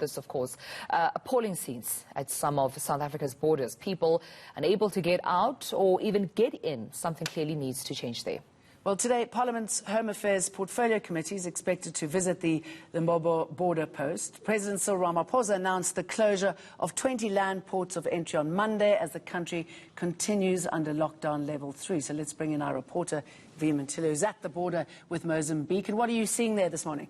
This, of course, appalling scenes at some of South Africa's borders. People unable to get out or even get in. Something clearly needs to change there. Well, today, Parliament's Home Affairs Portfolio Committee is expected to visit the Lebombo border post. President Cyril Ramaphosa announced the closure of 20 land ports of entry on Monday as the country continues under lockdown level 3. So let's bring in our reporter, Aviwe Mtila, who's at the border with Mozambique. And what are you seeing there this morning?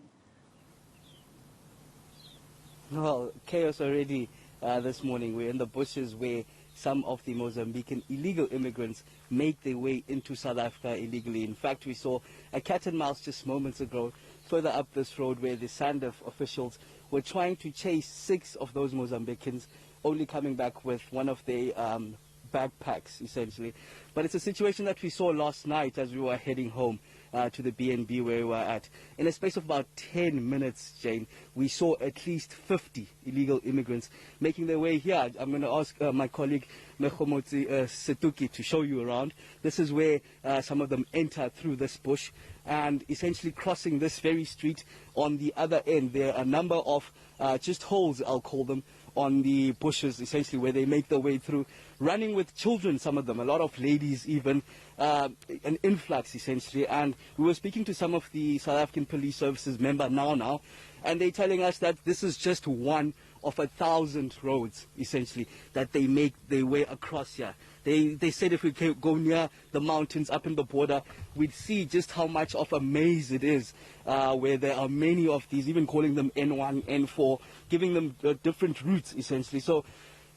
Well, chaos already this morning. We're in the bushes where some of the Mozambican illegal immigrants make their way into South Africa illegally. In fact, we saw a cat and mouse just moments ago further up this road where the SANDF officials were trying to chase 6 of those Mozambicans, only coming back with one of their backpacks, essentially. But it's a situation that we saw last night as we were heading home to the BNB where we were at. In a space of about 10 minutes, Jane, we saw at least 50 illegal immigrants making their way here. I'm going to ask my colleague Mehomotsi Setuki to show you around. This is where some of them enter through this bush and essentially crossing this very street. On the other end, there are a number of just holes, I'll call them, on the bushes, essentially, where they make their way through, running with children, some of them, a lot of ladies even, an influx, essentially. And we were speaking to some of the South African Police Services member now, and they're telling us that this is just one of 1,000 roads, essentially, that they make their way across here. They said if we go near the mountains up in the border, we'd see just how much of a maze it is, where there are many of these, even calling them N1, N4, giving them different routes, essentially. So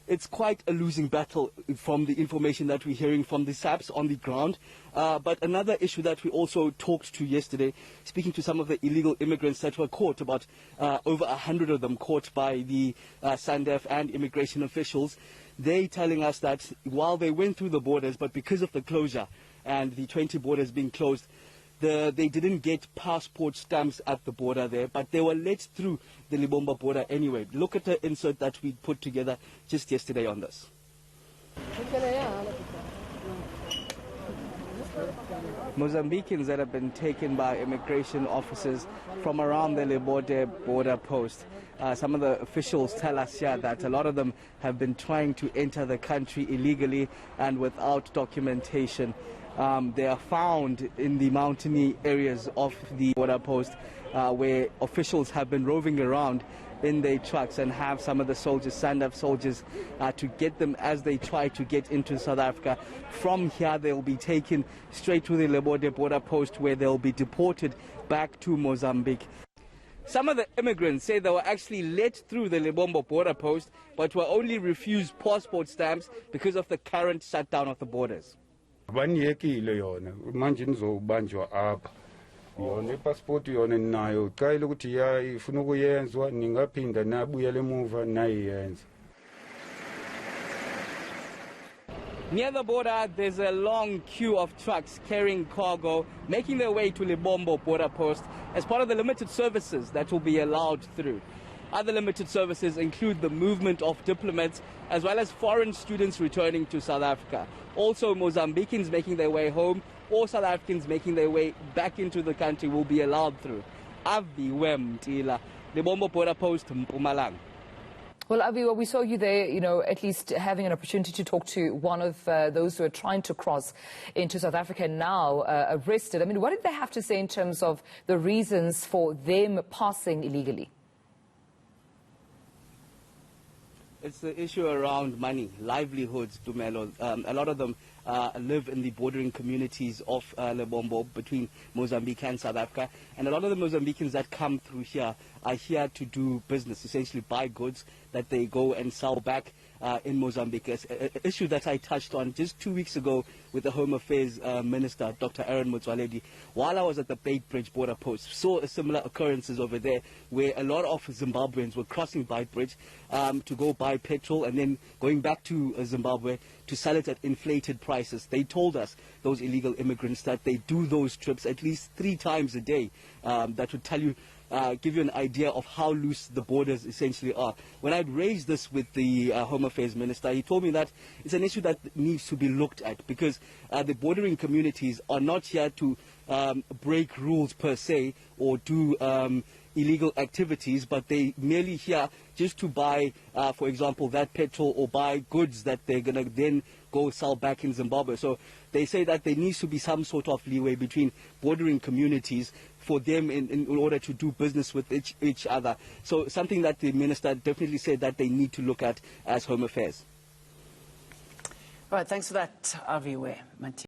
it's quite a losing battle from the information that we're hearing from the SAPs on the ground. But another issue that we also talked to yesterday, speaking to some of the illegal immigrants that were caught, about over 100 of them caught by the SANDF and immigration officials, they telling us that while they went through the borders, but because of the closure and the 20 borders being closed, they didn't get passport stamps at the border there, but they were let through the Lebombo border anyway. Look at the insert that we put together just yesterday on this. Mozambicans that have been taken by immigration officers from around the Lebombo border post. Some of the officials tell us here that a lot of them have been trying to enter the country illegally and without documentation. They are found in the mountainy areas of the border post where officials have been roving around in their trucks and have some of the soldiers, SANDF soldiers, to get them as they try to get into South Africa. From here, they'll be taken straight to the Lebombo border post where they'll be deported back to Mozambique. Some of the immigrants say they were actually let through the Lebombo border post, but were only refused passport stamps because of the current shutdown of the borders. Baniyekile yona manje nizobanjwa apha yona ipassport yona ninayo ucela ukuthi ifuna ukuyenzwa ningaphinda nabuyele emuva nayiyenza. Near the border, there's a long queue of trucks carrying cargo, making their way to Lebombo border post as part of the limited services that will be allowed through. Other limited services include the movement of diplomats as well as foreign students returning to South Africa. Also, Mozambicans making their way home or South Africans making their way back into the country will be allowed through. Aviwe Mtila, Lebombo border post, Mpumalanga. Well, Aviwe, we saw you there, at least having an opportunity to talk to one of those who are trying to cross into South Africa now arrested. I mean, what did they have to say in terms of the reasons for them passing illegally? It's the issue around money, livelihoods, Dumelo. A lot of them live in the bordering communities of Lebombo between Mozambique and South Africa. And a lot of the Mozambicans that come through here are here to do business, essentially buy goods that they go and sell back in Mozambique. It's an issue that I touched on just 2 weeks ago with the Home Affairs Minister, Dr. Aaron Motsoaledi, while I was at the Bait Bridge border post. Saw similar occurrences over there where a lot of Zimbabweans were crossing Bait Bridge to go buy petrol and then going back to Zimbabwe to sell it at inflated prices. They told us, those illegal immigrants, that they do those trips at least 3 times a day. That would tell you give you an idea of how loose the borders essentially are. When I'd raised this with the Home Affairs Minister, he told me that it's an issue that needs to be looked at, because the bordering communities are not here to break rules per se or do illegal activities, but they merely here just to buy, for example, that petrol or buy goods that they're going to then go sell back in Zimbabwe. So they say that there needs to be some sort of leeway between bordering communities for them in order to do business with each other. So something that the minister definitely said that they need to look at as Home Affairs. Right, thanks for that, Aviwe Mtila.